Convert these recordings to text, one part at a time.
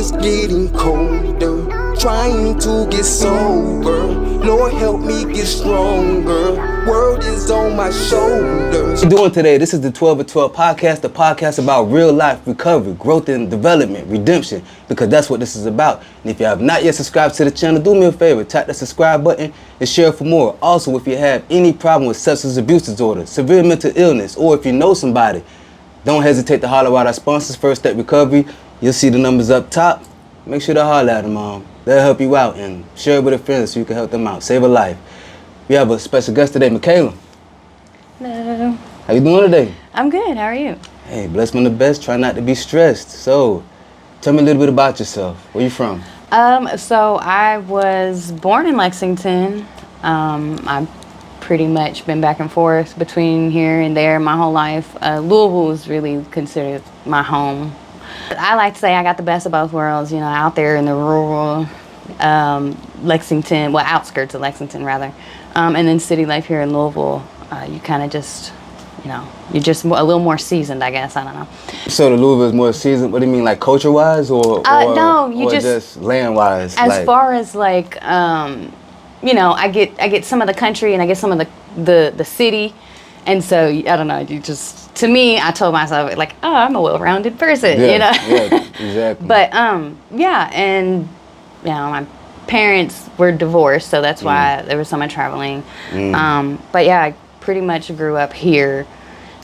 is getting colder, trying to get sober. Lord, help me get stronger. World is on my shoulders. What you doing today? This is the 12 of 12 podcast, the podcast about real life recovery, growth and development, redemption, because that's what this is about. And if you have not yet subscribed to the channel, do me a favor, tap the subscribe button and share for more. Also, if you have any problem with substance abuse disorder, severe mental illness, or if you know somebody, don't hesitate to holler out our sponsors, First Step Recovery. You'll see the numbers up top. Make sure to holler at them. They'll help you out, and share it with a friend so you can help them out. Save a life. We have a special guest today, Michaela. Hello. How you doing today? I'm good. How are you? Hey, blessed one the best. Try not to be stressed. So, tell me a little bit about yourself. Where you from? So I was born in Lexington. I've pretty much been back and forth between here and there my whole life. Louisville is really considered my home. I like to say I got the best of both worlds, you know, out there in the rural Lexington, well, outskirts of Lexington rather, and then city life here in Louisville. You kind of just, you know, you're just a little more seasoned, I guess. I don't know. So the Louisville is more seasoned. What do you mean, like culture-wise, or no, you or just land-wise? As far as like, you know, I get some of the country and I get some of the city, and so I don't know. You just, to me, I told myself like, oh, I'm a well-rounded person, you know. Yeah, exactly. But yeah, and you know, my parents were divorced, so that's why there was so much traveling. But yeah, I pretty much grew up here.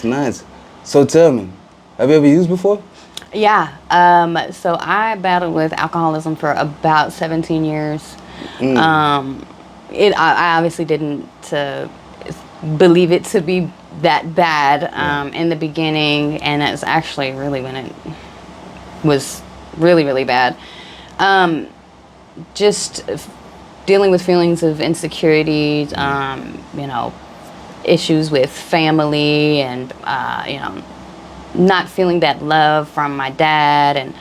Nice. So tell me, have you ever used before? Yeah. So I battled with alcoholism for about 17 years. I obviously didn't believe it to be that bad in the beginning, and it's actually really when it was really, really bad. Just dealing with feelings of insecurity, you know, issues with family, and you know, not feeling that love from my dad, and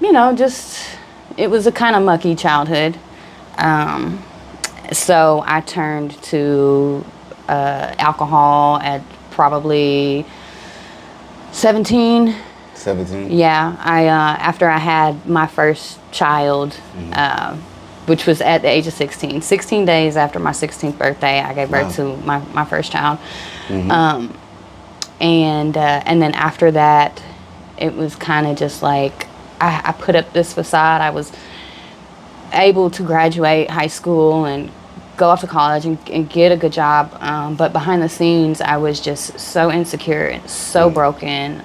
you know, just it was a kind of mucky childhood. So I turned to alcohol at probably 17. 17? Yeah, after I had my first child, which was at the age of 16. 16 days after my 16th birthday, I gave birth to my first child. And then after that, it was kind of just like, I put up this facade. I was able to graduate high school and go off to college and get a good job, but behind the scenes I was just so insecure and so broken,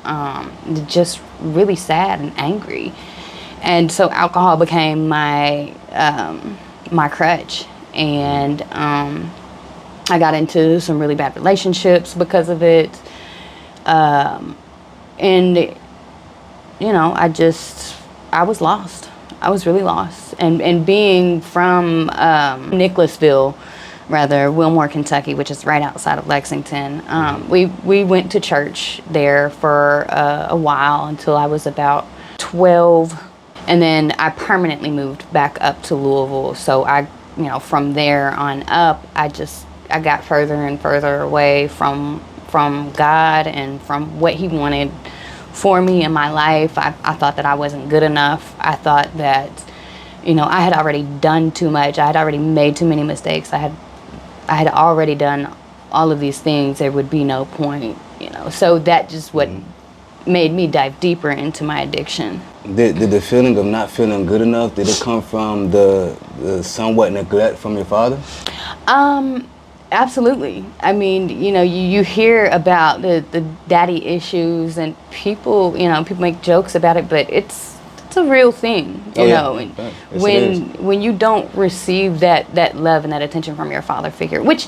just really sad and angry, and so alcohol became my my crutch, and I got into some really bad relationships because of it, and you know, I was lost. I was really lost, and being from Nicholasville, rather, Wilmore, Kentucky, which is right outside of Lexington. We went to church there for a while until I was about 12, and then I permanently moved back up to Louisville. So you know, from there on up, I got further and further away from God and from what He wanted for me in my life. I thought that I wasn't good enough. I thought that, you know, I had already done too much. I had already made too many mistakes. I had already done all of these things. There would be no point, you know. So that just what made me dive deeper into my addiction. Did the feeling of not feeling good enough, did it come from the somewhat neglect from your father? Absolutely. I mean, you know, you hear about the daddy issues, and people, you know, people make jokes about it, but it's a real thing, you know. And yes, when you don't receive that love and that attention from your father figure, which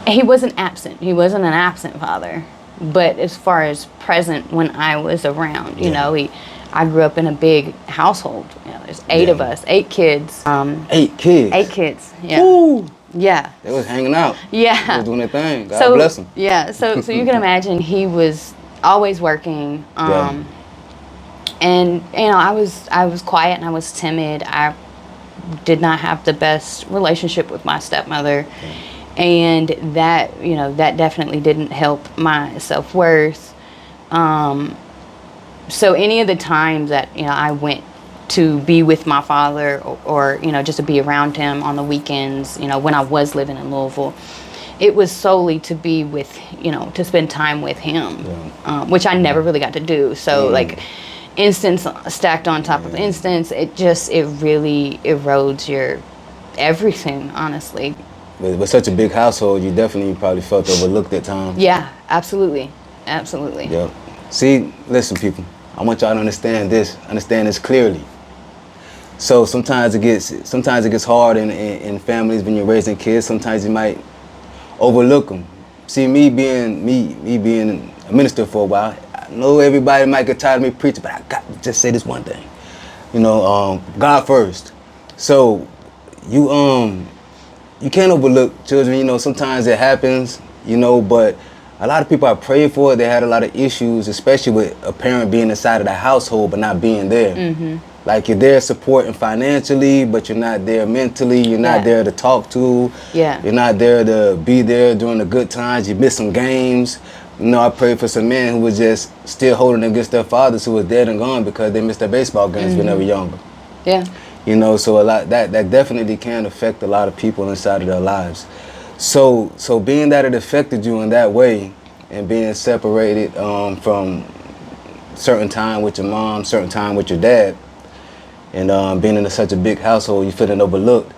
he wasn't absent. He wasn't an absent father, but as far as present when I was around, you know, I grew up in a big household. You know, there's 8 of us, 8 kids. 8 kids? 8 kids, yeah. Ooh. Yeah. They was hanging out. Yeah. They was doing their thing. God bless them. Yeah. So you can imagine he was always working. And you know, I was quiet and I was timid. I did not have the best relationship with my stepmother. And that, you know, that definitely didn't help my self-worth. so any of the times that, you know, I went to be with my father or, you know, just to be around him on the weekends, you know, when I was living in Louisville, it was solely to be with, you know, to spend time with him, which I never really got to do. So like instance stacked on top of instance, it really erodes your everything, honestly. With such a big household, you definitely probably felt overlooked at times. Yeah, absolutely. Absolutely. Yep. See, listen, people, I want y'all to understand this clearly. So sometimes it gets hard in families when you're raising kids. Sometimes you might overlook them. See, me being a minister for a while, I know everybody might get tired of me preaching, but I got to just say this one thing. You know, God first. So you can't overlook children. You know, sometimes it happens, you know, but a lot of people I prayed for, they had a lot of issues, especially with a parent being inside of the household but not being there. Like you're there supporting financially, but you're not there mentally. You're not there to talk to. You're not there to be there during the good times. You miss some games. You know, I prayed for some men who was just still holding against their fathers who was dead and gone because they missed their baseball games when they were younger. You know, so a lot that definitely can affect a lot of people inside of their lives. So being that it affected you in that way, and being separated from certain time with your mom, certain time with your dad, and being in such a big household, you feeling overlooked,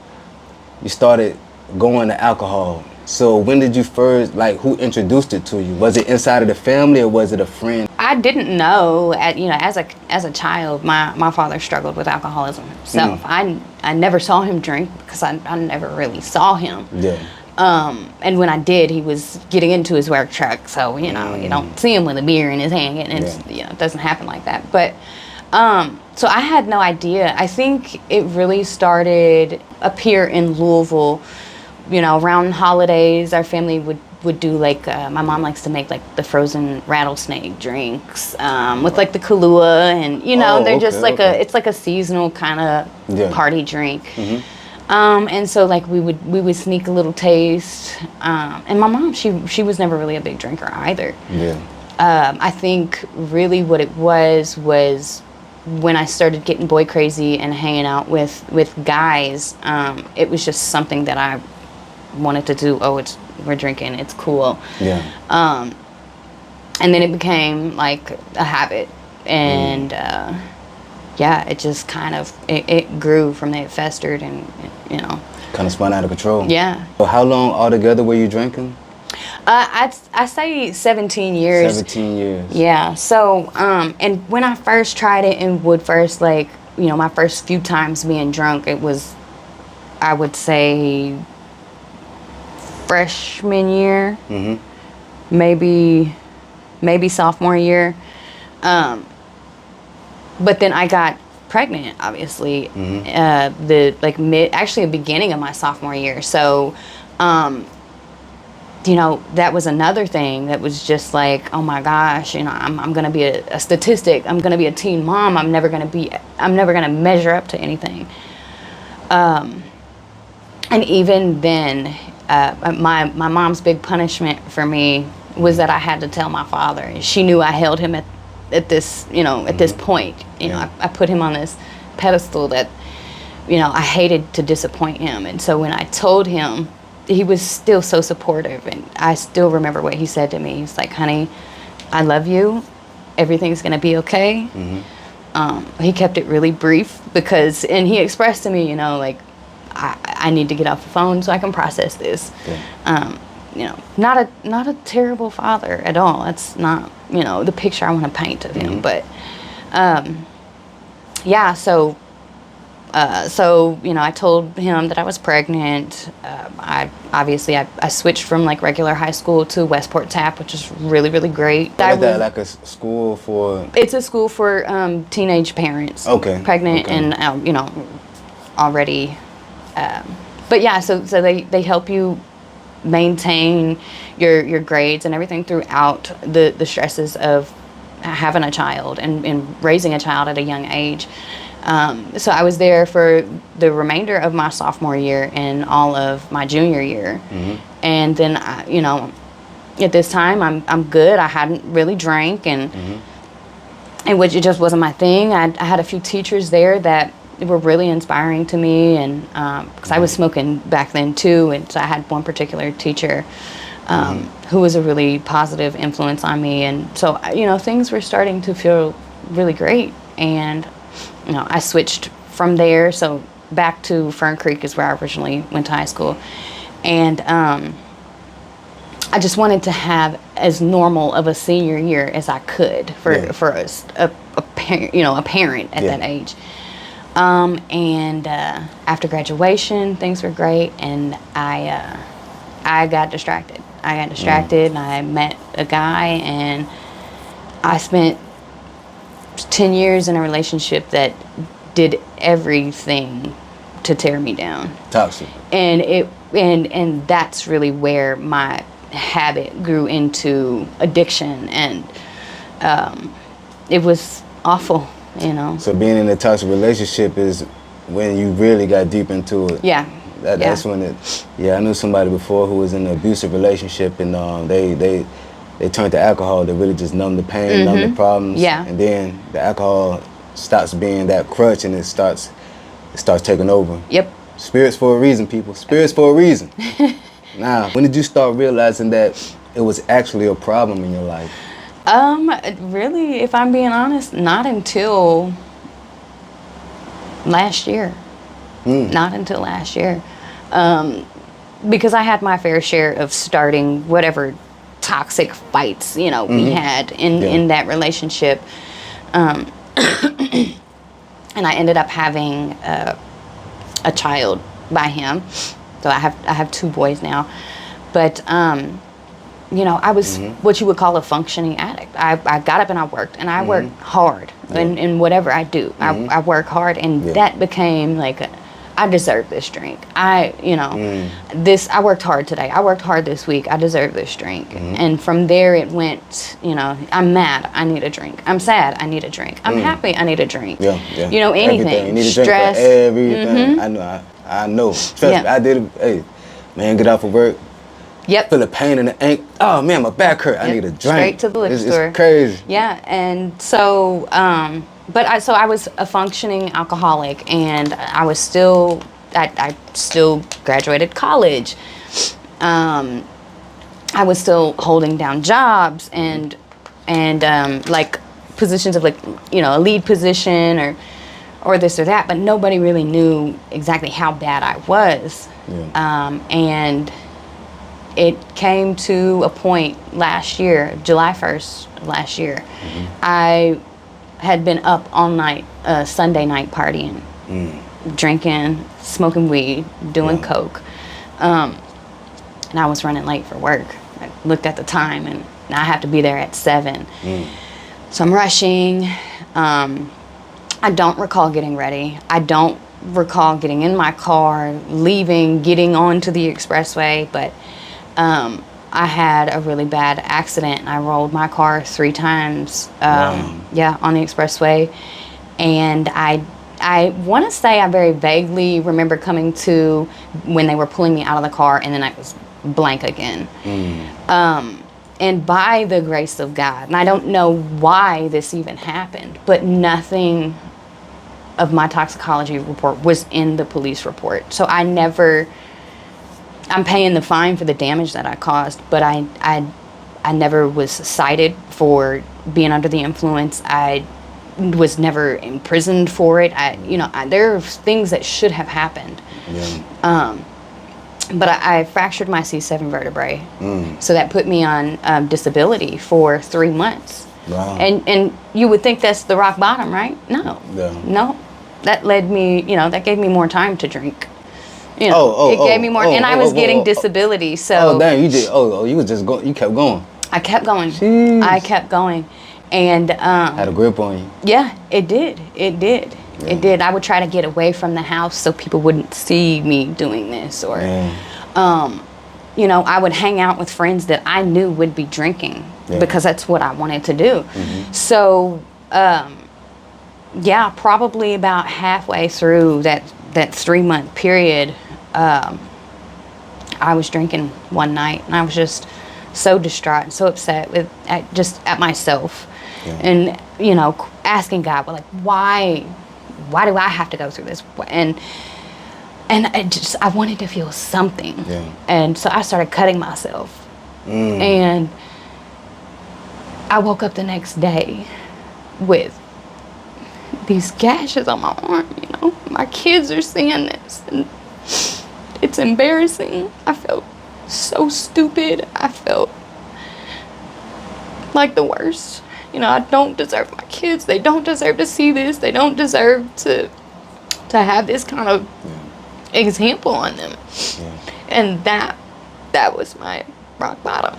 you started going to alcohol. So when did you first, like, who introduced it to you? Was it inside of the family or was it a friend? I didn't know, you know, as a child, my father struggled with alcoholism himself. I never saw him drink because I never really saw him. And when I did, he was getting into his work truck, so, you know, you don't see him with a beer in his hand, and it's, you know, it doesn't happen like that. But so I had no idea. I think it really started up here in Louisville, you know, around holidays. Our family would do, like, my mom likes to make, like, the frozen rattlesnake drinks with, like, the Kahlua, and, you know, they're just like it's like a seasonal kind of party drink. And so, like, we would sneak a little taste. And my mom, she was never really a big drinker either. I think really what it was when I started getting boy crazy and hanging out with guys, it was just something that I wanted to do. Oh, we're drinking, it's cool. And then it became like a habit, and it just kind of it grew from there. It festered, and you know, kind of spun out of control. So how long altogether were you drinking? I say 17 years. 17 years. Yeah. So, and when I first tried it and would first, like, you know, my first few times being drunk, it was, I would say, freshman year, maybe sophomore year. But then I got pregnant, obviously, the beginning of my sophomore year. So, you know, that was another thing that was just like, oh my gosh, you know, I'm going to be a statistic. I'm going to be a teen mom. I'm never going to measure up to anything. And even then, my mom's big punishment for me was that I had to tell my father. She knew I held him at this, you know, at this point. You know, I put him on this pedestal that, you know, I hated to disappoint him. And so when I told him, he was still so supportive, and I still remember what he said to me. He's like, honey, I love you. Everything's going to be okay. He kept it really brief and he expressed to me, you know, like, I need to get off the phone so I can process this. You know, not a terrible father at all. That's not, you know, the picture I want to paint of him. But, so, you know, I told him that I was pregnant. I switched from, like, regular high school to Westport TAP, which is really, really great. Is that like a school for? It's a school for teenage parents. Pregnant and, you know, already. But yeah, so they help you maintain your grades and everything throughout the stresses of having a child and raising a child at a young age. So I was there for the remainder of my sophomore year and all of my junior year. And then, you know, at this time, I'm good. I hadn't really drank, and which it just wasn't my thing. I had a few teachers there that were really inspiring to me, and because I was smoking back then too, and so I had one particular teacher who was a really positive influence on me, and so things were starting to feel really great, and I switched from there, so back to Fern Creek is where I originally went to high school, and I just wanted to have as normal of a senior year as I could for a parent at that age. And after graduation, things were great, and I got distracted. And I met a guy, and I spent 10 years in a relationship that did everything to tear me down. Toxic. And that's really where my habit grew into addiction, and it was awful, So being in a toxic relationship is when you really got deep into it. Yeah. That's when I knew somebody before who was in an abusive relationship, and they turned to alcohol to really just numb the pain, numb the problems. Yeah. And then the alcohol stops being that crutch, and it starts taking over. Yep. Spirits for a reason, people. Spirits for a reason. Now, when did you start realizing that it was actually a problem in your life? Really, if I'm being honest, not until last year. Not until last year. Because I had my fair share of starting whatever toxic fights, we had in that relationship. And I ended up having a child by him. So I have 2 boys now. But I was what you would call a functioning addict. I got up and I worked, and I worked hard in whatever I do. I work hard, and that became like I deserve this drink. I worked hard today. I worked hard this week. I deserve this drink. And from there it went, I'm mad, I need a drink. I'm sad, I need a drink. I'm happy, I need a drink. Yeah. Anything. Everything. You need a Stress. drink for everything. I know. Trust me, I did it. Hey, man, get off of work. Yep. Feel the pain in the ankle. Oh man, my back hurt. I need a drink. Straight to the liquor store. It's crazy. Yeah, and so, I was a functioning alcoholic, and I still graduated college. I was still holding down jobs and like positions of a lead position or this or that, but nobody really knew exactly how bad I was. Yeah. And it came to a point last year, July 1st last year. I had been up all night, Sunday night partying, drinking, smoking weed, doing coke. And I was running late for work. I looked at the time, and I have to be there at 7. So I'm rushing. I don't recall getting ready. I don't recall getting in my car, leaving, getting onto the expressway, but I had a really bad accident, and I rolled my car 3 times on the expressway. And I want to say I very vaguely remember coming to when they were pulling me out of the car, and then I was blank again. And by the grace of God, and I don't know why this even happened, but nothing of my toxicology report was in the police report. So I'm paying the fine for the damage that I caused, but I never was cited for being under the influence. I was never imprisoned for it. There are things that should have happened. But I fractured my C7 vertebrae, so that put me on disability for 3 months. Wow. And you would think that's the rock bottom, right? No. No. That led me, that gave me more time to drink. It gave me more, and I was getting disability. So. Oh dang, you did. You was just going. You kept going. I kept going. Jeez. I kept going, and had a grip on you. Yeah, it did. It did. Yeah. It did. I would try to get away from the house so people wouldn't see me doing this, or, I would hang out with friends that I knew would be drinking because that's what I wanted to do. So, probably about halfway through that 3-month period, I was drinking one night, and I was just so distraught and so upset at myself. And asking God, well, like, why do I have to go through this? And I wanted to feel something. Yeah. And so I started cutting myself. And I woke up the next day with these gashes on my arm, you know. My kids are seeing this, and it's embarrassing. I felt so stupid. I felt like the worst. You know, I don't deserve my kids. They don't deserve to see this. They don't deserve to have this kind of example on them. Yeah. And that was my rock bottom.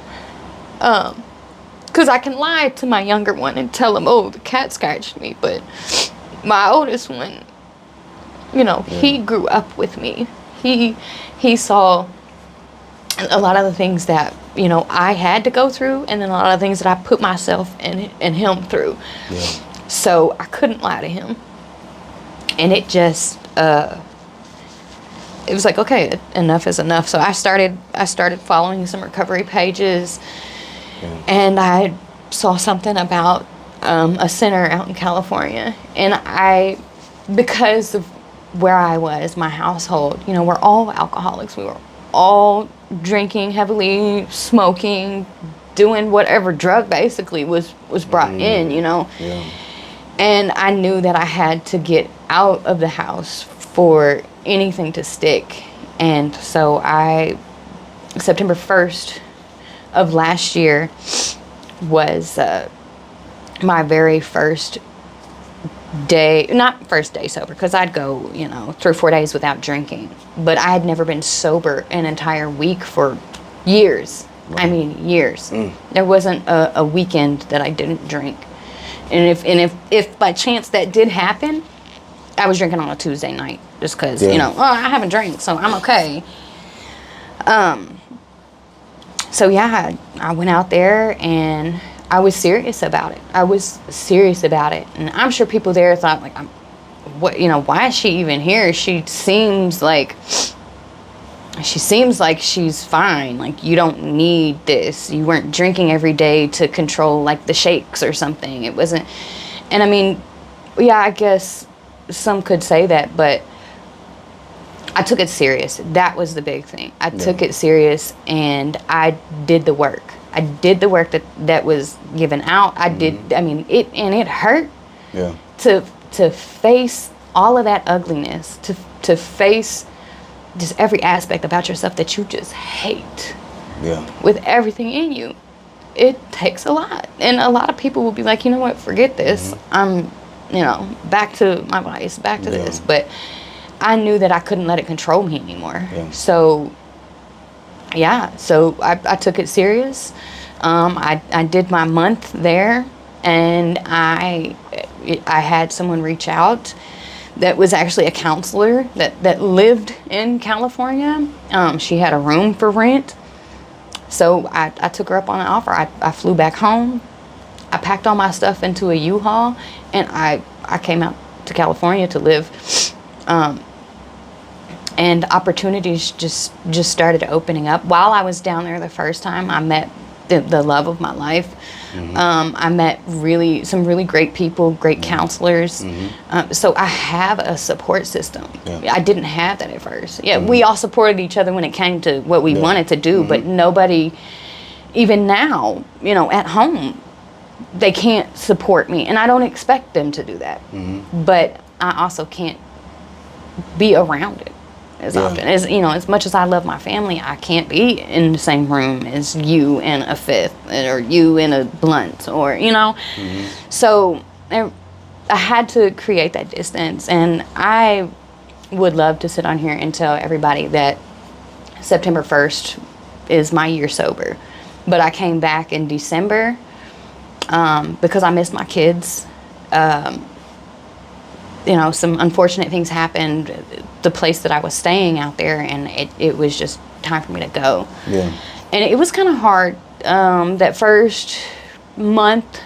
Because I can lie to my younger one and tell him, oh, the cat scratched me. But my oldest one, you know, he grew up with me. He saw a lot of the things that, you know, I had to go through, and then a lot of things that I put myself and him through. Yeah. So I couldn't lie to him. And it just, it was like, okay, enough is enough. So I started following some recovery pages, and I saw something about a center out in California. And because of where I was, my household, you know, we're all alcoholics. We were all drinking heavily, smoking, doing whatever drug basically was brought in, you know. Yeah. And I knew that I had to get out of the house for anything to stick. And so September 1st of last year was my very first day, not first day sober, because I'd go, you know, 3 or 4 days without drinking. But I had never been sober an entire week for years. Wow. I mean, years. There wasn't a weekend that I didn't drink. And if by chance that did happen, I was drinking on a Tuesday night just because, you know, I haven't drank, so I'm okay. So yeah, I went out there and I was serious about it. And I'm sure people there thought, like, why is she even here? She seems like she's fine. Like, you don't need this. You weren't drinking every day to control, like, the shakes or something. It wasn't. And I mean, yeah, I guess some could say that, but I took it serious. That was the big thing. I took it serious, and I did the work. I did the work that was given out. I did. I mean, it hurt. Yeah. To face all of that ugliness, to face just every aspect about yourself that you just hate. Yeah. With everything in you, it takes a lot, and a lot of people will be like, you know what, forget this. I'm, you know, back to my vice, back to this. But I knew that I couldn't let it control me anymore. Yeah. So, yeah, so I took it serious. I did my month there, and I had someone reach out that was actually a counselor that lived in California. She had a room for rent. So I took her up on an offer. I flew back home. I packed all my stuff into a U-Haul, and I came out to California to live. And opportunities just started opening up. While I was down there the first time, I met the love of my life. I met some really great people, great counselors. So I have a support system. Yeah. I didn't have that at first. Yeah, we all supported each other when it came to what we wanted to do, but nobody, even now, you know, at home, they can't support me, and I don't expect them to do that. But I also can't be around it as often as, you know, as much as I love my family, I can't be in the same room as you and a fifth, or you in a blunt, or, you know. So I had to create that distance, and I would love to sit on here and tell everybody that September 1st is my year sober. But I came back in December because I missed my kids. You know, some unfortunate things happened. The place that I was staying out there, and it was just time for me to go. Yeah. And it was kind of hard that first month.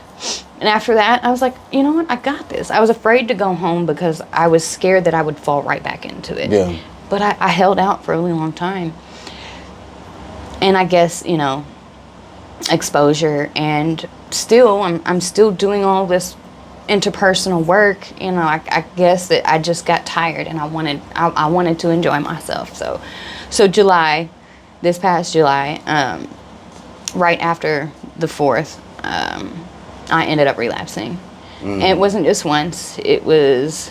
And after that, I was like, you know what? I got this. I was afraid to go home because I was scared that I would fall right back into it. Yeah. But I held out for a really long time. And I guess, you know, exposure, and still, I'm still doing all this interpersonal work, you know, I guess that I just got tired and I wanted to enjoy myself. So July, this past July, right after the 4th, I ended up relapsing. And it wasn't just once, it was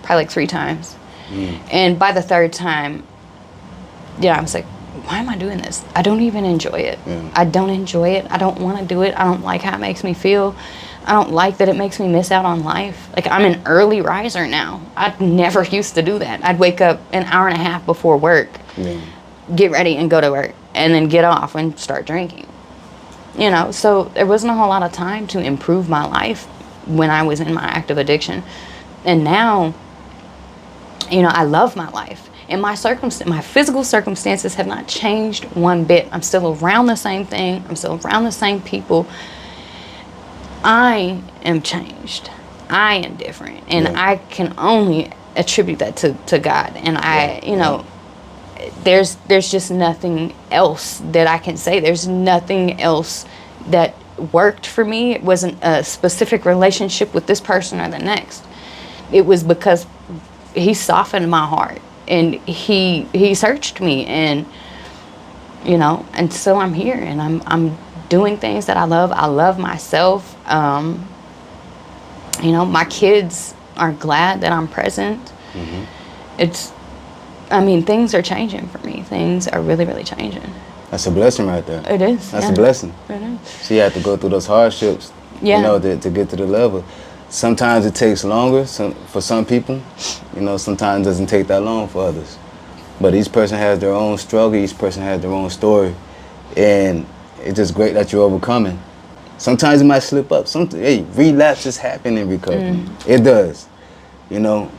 probably like 3 times. And by the 3rd time, I was like, why am I doing this? I don't even enjoy it. I don't enjoy it. I don't want to do it. I don't like how it makes me feel. I don't like that it makes me miss out on life. Like, I'm an early riser now. I never used to do that. I'd wake up an hour and a half before work, get ready and go to work, and then get off and start drinking. You know, so there wasn't a whole lot of time to improve my life when I was in my active addiction. And now, you know, I love my life. And my physical circumstances have not changed one bit. I'm still around the same thing. I'm still around the same people. I am changed. I am different. And I can only attribute that to God. And you know, there's just nothing else that I can say. There's nothing else that worked for me. It wasn't a specific relationship with this person or the next. It was because he softened my heart and he searched me, and you know, and so I'm here and I'm doing things that I love. I love myself. You know, my kids are glad that I'm present. I mean, things are changing for me. Things are really, really changing. That's a blessing right there. It is. That's a blessing. It is. So you have to go through those hardships, you know, to get to the level. Sometimes it takes longer for some people. You know, sometimes it doesn't take that long for others. But each person has their own struggle. Each person has their own story. And it's just great that you're overcoming. Sometimes it might slip up. Relapses happen in recovery. It does, you know.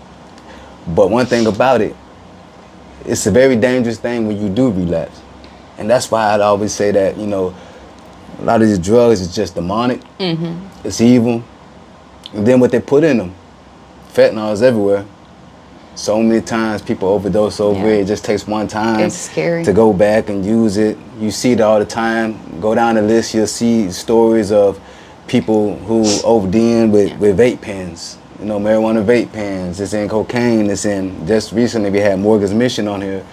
But one thing about it, it's a very dangerous thing when you do relapse. And that's why I'd always say that, you know, a lot of these drugs is just demonic. It's evil. And then what they put in them, fentanyl is everywhere. So many times people overdose over it. It just takes one time It's scary. to go back and use it. You see it all the time. Go down the list, you'll see stories of people who OD'ing with vape pens. You know, marijuana vape pens. It's in cocaine. It's in, just recently we had Morgan's Mission on here,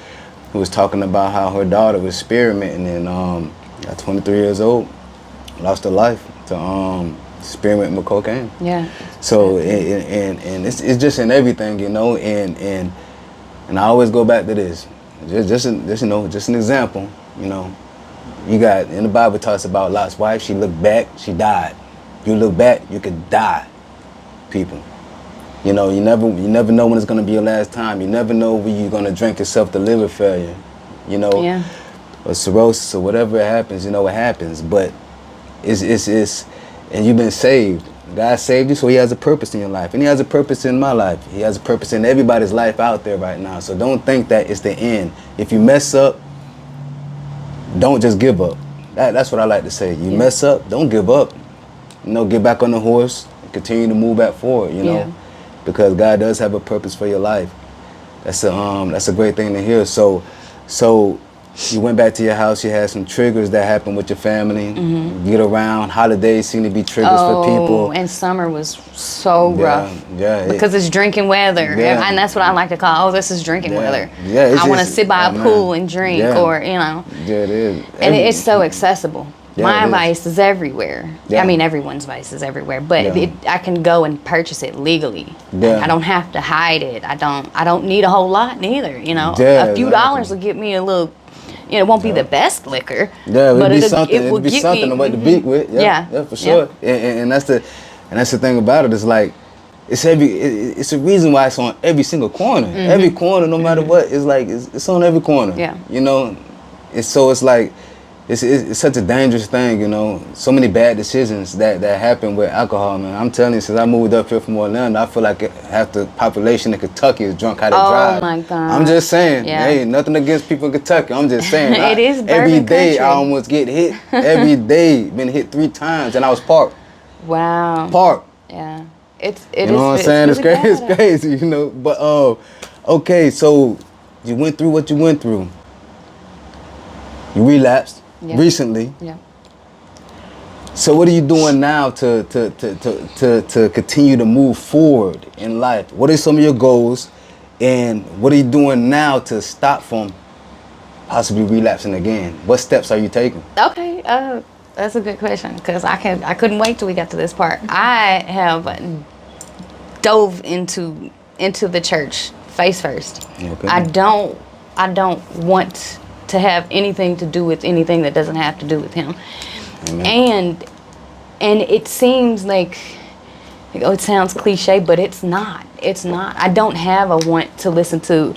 who was talking about how her daughter was experimenting and at 23 years old, lost her life to experimenting with cocaine. So and it's just in everything, you know, and I always go back to this. Just you know, just an example, you know. You got, in the Bible talks about Lot's wife, she looked back, she died. You look back, you could die, people. You know, you never know when it's gonna be your last time. You never know when you're gonna drink yourself to liver failure, you know, or cirrhosis or whatever it happens, you know, it happens. But it's and you've been saved. God saved you, so he has a purpose in your life. And he has a purpose in my life. He has a purpose in everybody's life out there right now. So don't think that it's the end. If you mess up, don't just give up. That's what I like to say. You mess up, don't give up. You know, get back on the horse and continue to move back forward, you know. Because God does have a purpose for your life. That's a great thing to hear. So you went back to your house, you had some triggers that happened with your family. You get around, holidays seem to be triggers for people. And summer was so rough. Because it's drinking weather. And that's what I like to call, this is drinking weather. I want to sit by a pool and drink, or, you know. It is. And it's so accessible. My vice is everywhere. I mean, everyone's vice is everywhere, but I can go and purchase it legally. I don't have to hide it. I don't need a whole lot neither, you know. A few dollars will get me a little, you know, it won't be the best liquor. But it'll be something to wait to beat with. Yeah, for sure. And that's the thing about it. It's like, it's a reason why it's on every single corner. Every corner, no matter what, it's like it's on every corner. You know, it's like it's such a dangerous thing, you know. So many bad decisions that happen with alcohol, man. I'm telling you, since I moved up here from Orlando, I feel like half the population in Kentucky is drunk how they drive. Oh my God. I'm just saying. Hey, nothing against people in Kentucky. I'm just saying. It is every day country. I almost get hit. Every day, been hit 3 times, and I was parked. Wow. Parked. Yeah. You know what I'm saying? It's crazy, you know. But okay, so you went through what you went through. You relapsed recently. So what are you doing now to continue to move forward in life? What are some of your goals, and what are you doing now to stop from possibly relapsing again? What steps are you taking? Okay, that's a good question because I couldn't wait till we got to this part. I have dove into the church face first. Okay. I don't want to have anything to do with anything that doesn't have to do with him. Amen. And it seems like, oh, it sounds cliche, but it's not. It's not. I don't have a want to listen to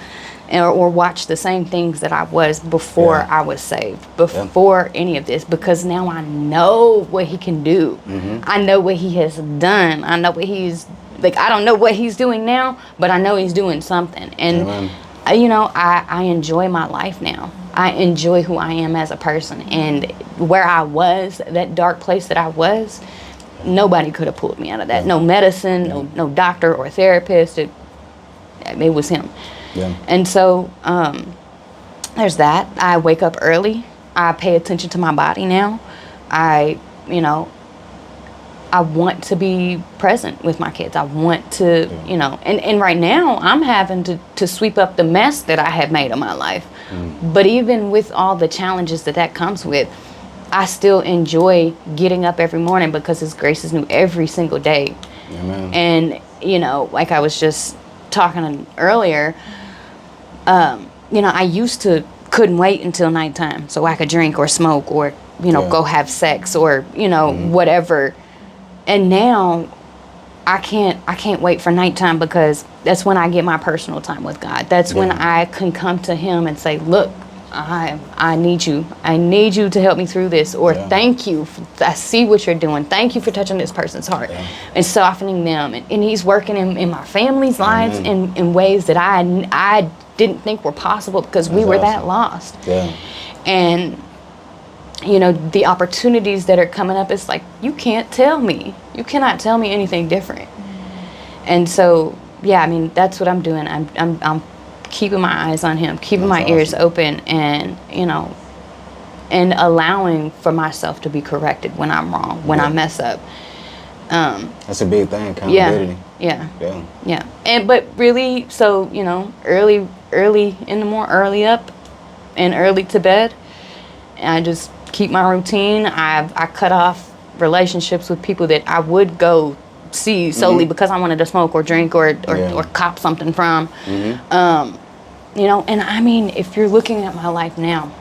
or watch the same things that I was before I was saved, before any of this, because now I know what he can do. I know what he has done. I know what he's, like, I don't know what he's doing now, but I know he's doing something. And, you know, I enjoy my life now. I enjoy who I am as a person. And where I was, that dark place that I was, nobody could have pulled me out of that. No medicine, no doctor or therapist. It was him. And so there's that. I wake up early. I pay attention to my body now. I want to be present with my kids. I want to, you know, and right now I'm having to sweep up the mess that I have made of my life. But even with all the challenges that comes with, I still enjoy getting up every morning because His grace is new every single day. Amen. And, you know, like I was just talking earlier, you know, I used to couldn't wait until nighttime so I could drink or smoke or, you know, go have sex or, you know, whatever. And now I can't wait for nighttime because that's when I get my personal time with God. That's when I can come to Him and say, look, I need you. I need you to help me through this. Or thank you. I see what you're doing. Thank you for touching this person's heart and softening them. And He's working in my family's lives in ways that I didn't think were possible because we were that lost. And you know, the opportunities that are coming up, it's like, you can't tell me. You cannot tell me anything different. And so, yeah, I mean, that's what I'm doing. I'm keeping my eyes on Him, keeping my ears open, and, you know, and allowing for myself to be corrected when I'm wrong, when I mess up. That's a big thing, accountability. Yeah. And, but really, so, you know, early in the morning, early up and early to bed. And I just keep my routine. I cut off relationships with people that I would go see solely because I wanted to smoke or drink or cop something from. You know, and I mean, if you're looking at my life now,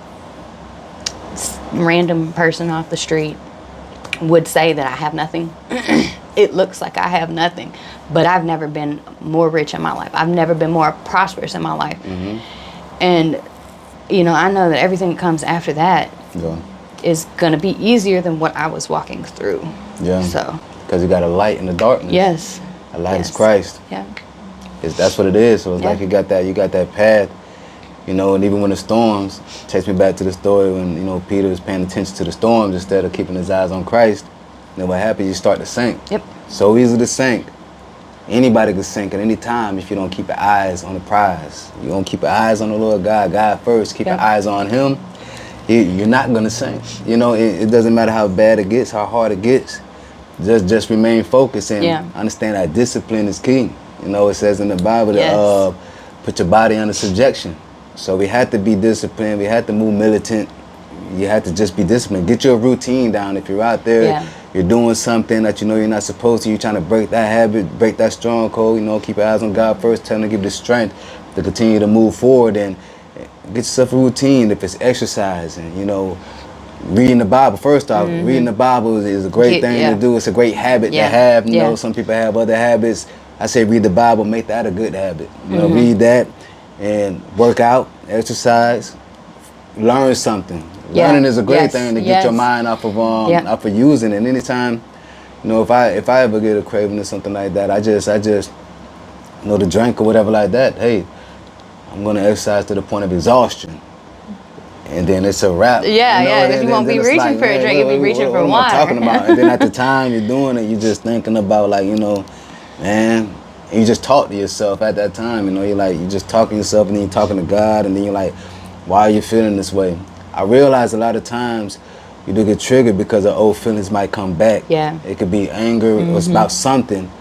random person off the street would say that I have nothing. It looks like I have nothing, but I've never been more rich in my life. I've never been more prosperous in my life. And, you know, I know that everything that comes after that is going to be easier than what I was walking through. So. Because you got a light in the darkness. A light is Christ. That's what it is. So it's like you got that path, you know, and even when the storms, takes me back to the story when, you know, Peter was paying attention to the storms instead of keeping his eyes on Christ. Then what happens, you start to sink. So easy to sink. Anybody can sink at any time if you don't keep your eyes on the prize. You don't keep your eyes on the Lord God first. Keep your eyes on Him. You're not going to sink. You know, it doesn't matter how bad it gets, how hard it gets. Just remain focused and understand that discipline is key. You know, it says in the Bible to put your body under subjection. So we had to be disciplined. We had to move militant. You had to just be disciplined. Get your routine down. If you're out there, you're doing something that you know you're not supposed to, you're trying to break that habit, break that stronghold, you know, keep your eyes on God first, tell Him to give you the strength to continue to move forward and get yourself a routine. If it's exercising, you know, reading the Bible. First off, reading the Bible is a great thing to do. It's a great habit to have. You know, some people have other habits. I say read the Bible, make that a good habit. You know, read that and work out, exercise, learn something. Learning is a great thing to get your mind off of using it. And anytime, you know, if I ever get a craving or something like that, I just you know, to drink or whatever like that, hey, I'm gonna exercise to the point of exhaustion. And then it's a wrap. You won't be reaching for a drink, you'll be reaching for water. What am I talking about? And then at the time you're doing it, you're just thinking about, like, you know, man, and you just talk to yourself at that time, you know, you're just talking to yourself, and then you're talking to God, and then you're like, why are you feeling this way? I realize a lot of times you do get triggered because the old feelings might come back. Yeah. It could be anger or it's about something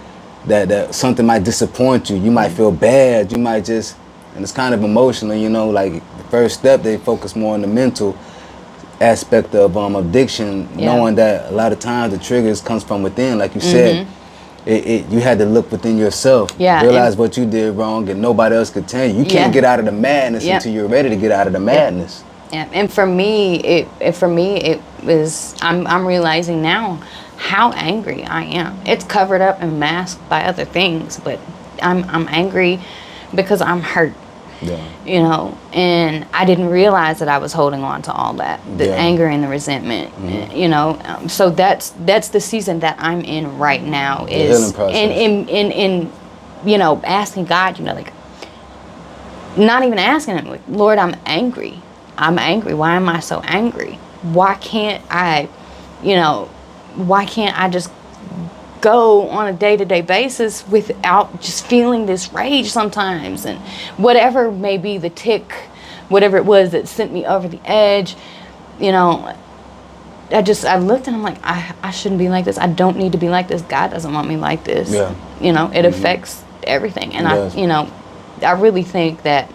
that something might disappoint you. You might feel bad. You might just, and it's kind of emotional, you know, like the first step, they focus more on the mental aspect of addiction, knowing that a lot of times the triggers comes from within, like you said. You had to look within yourself, realize what you did wrong, and nobody else could tell you. You can't get out of the madness until you're ready to get out of the madness. Yeah, and for me, it was. I'm realizing now how angry I am. It's covered up and masked by other things, but I'm angry because I'm hurt. Yeah. You know, and I didn't realize that I was holding on to all that, the anger and the resentment. You know, so that's the season that I'm in right now. Is the healing process. in you know, asking God, you know, like not even asking Him, like, Lord, I'm angry. I'm angry. Why am I so angry? Why can't I, you know, why can't I just go on a day-to-day basis without just feeling this rage sometimes? And whatever may be the tick, whatever it was that sent me over the edge, you know, I looked and I'm like, I shouldn't be like this. I don't need to be like this. God doesn't want me like this. Yeah. You know, it affects everything. And I really think that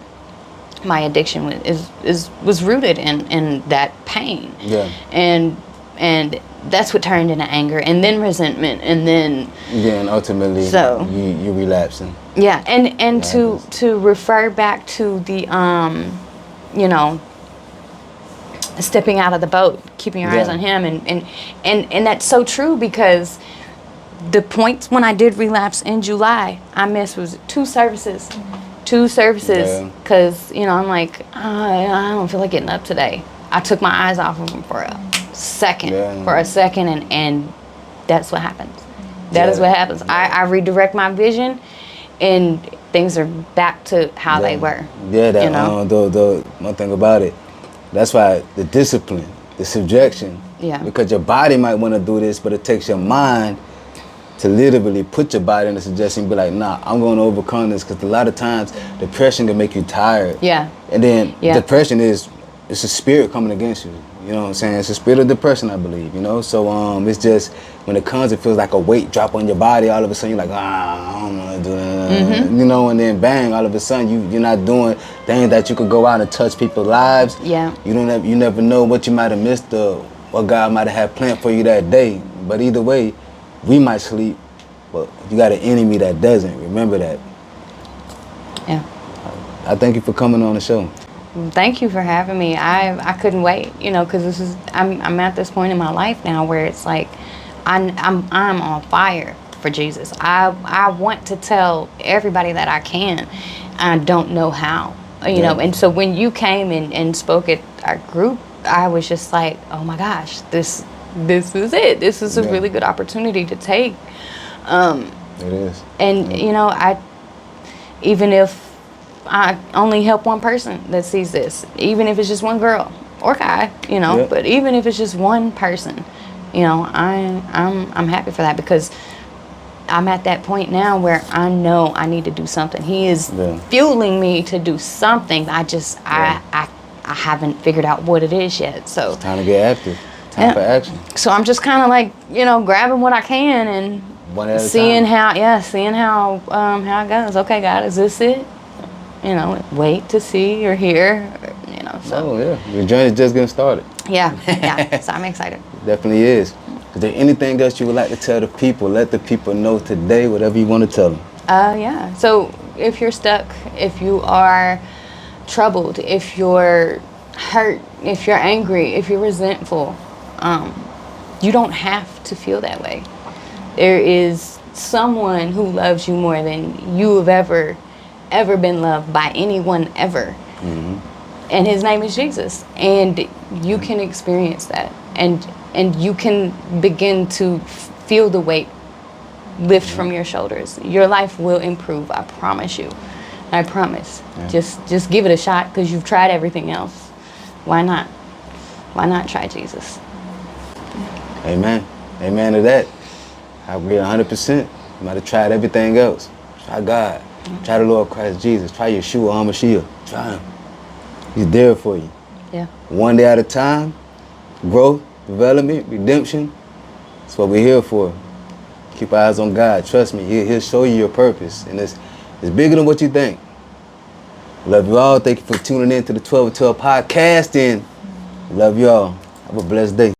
my addiction was rooted in that pain. Yeah. And that's what turned into anger, and then resentment, and then and ultimately you relapsing. Yeah, and to refer back to the you know, stepping out of the boat, keeping your eyes on Him, and that's so true, because the points when I did relapse in July, I missed was two services, because you know, I'm like, I don't feel like getting up today. I took my eyes off of Him for a second, and that's what happens. That is what happens. I redirect my vision, and things are back to how they were. Yeah, that, you know? the one thing about it, that's why the discipline, the subjection, because your body might want to do this, but it takes your mind to literally put your body in the suggestion and be like, nah, I'm going to overcome this, because a lot of times depression can make you tired. Yeah. And then depression it's a spirit coming against you. You know what I'm saying? It's a spirit of depression, I believe, you know? So it's just, when it comes, it feels like a weight drop on your body. All of a sudden, you're like, I don't want to do that. You know, and then bang, all of a sudden, you're not doing things that you could go out and touch people's lives. Yeah. You never know what you might have missed or what God might have had planned for you that day. But either way, we might sleep, but you got an enemy that doesn't. Remember that. Yeah. I thank you for coming on the show. Thank you for having me. I couldn't wait, you know, because I'm at this point in my life now where it's like I'm on fire for Jesus. I want to tell everybody that I can. I don't know how, you know. And so when you came and spoke at our group, I was just like, oh my gosh, this is it. This is a really good opportunity to take. It is. And you know, even if I only help one person that sees this, even if it's just one girl or guy, you know, but even if it's just one person, you know, I'm happy for that, because I'm at that point now where I know I need to do something. He is fueling me to do something. I haven't figured out what it is yet. So it's time to get active. Time for action. So I'm just kind of like, you know, grabbing what I can and one at seeing a time. seeing how it goes. Okay, God, is this it? You know, wait to see or hear, you know. So. Oh yeah, your journey's just getting started. Yeah. So I'm excited. It definitely is. Is there anything else you would like to tell the people? Let the people know today, whatever you want to tell them. Yeah. So if you're stuck, if you are troubled, if you're hurt, if you're angry, if you're resentful, you don't have to feel that way. There is someone who loves you more than you have ever been loved by anyone ever. And His name is Jesus. And you can experience that. And you can begin to feel the weight lift from your shoulders. Your life will improve, I promise you. I promise. Just give it a shot, because you've tried everything else. Why not? Why not try Jesus? Amen. Amen to that. I agree 100%. You might have tried everything else. Try God. Try the Lord Christ Jesus. Try Yeshua HaMashiach. Try Him. He's there for you. Yeah. One day at a time, growth development, redemption. That's what we're here for. Keep our eyes on God. Trust me, He'll show you your purpose. And it's bigger than what you think. Love you all. Thank you for tuning in to the 12 of 12 podcast. And love you all. Have a blessed day.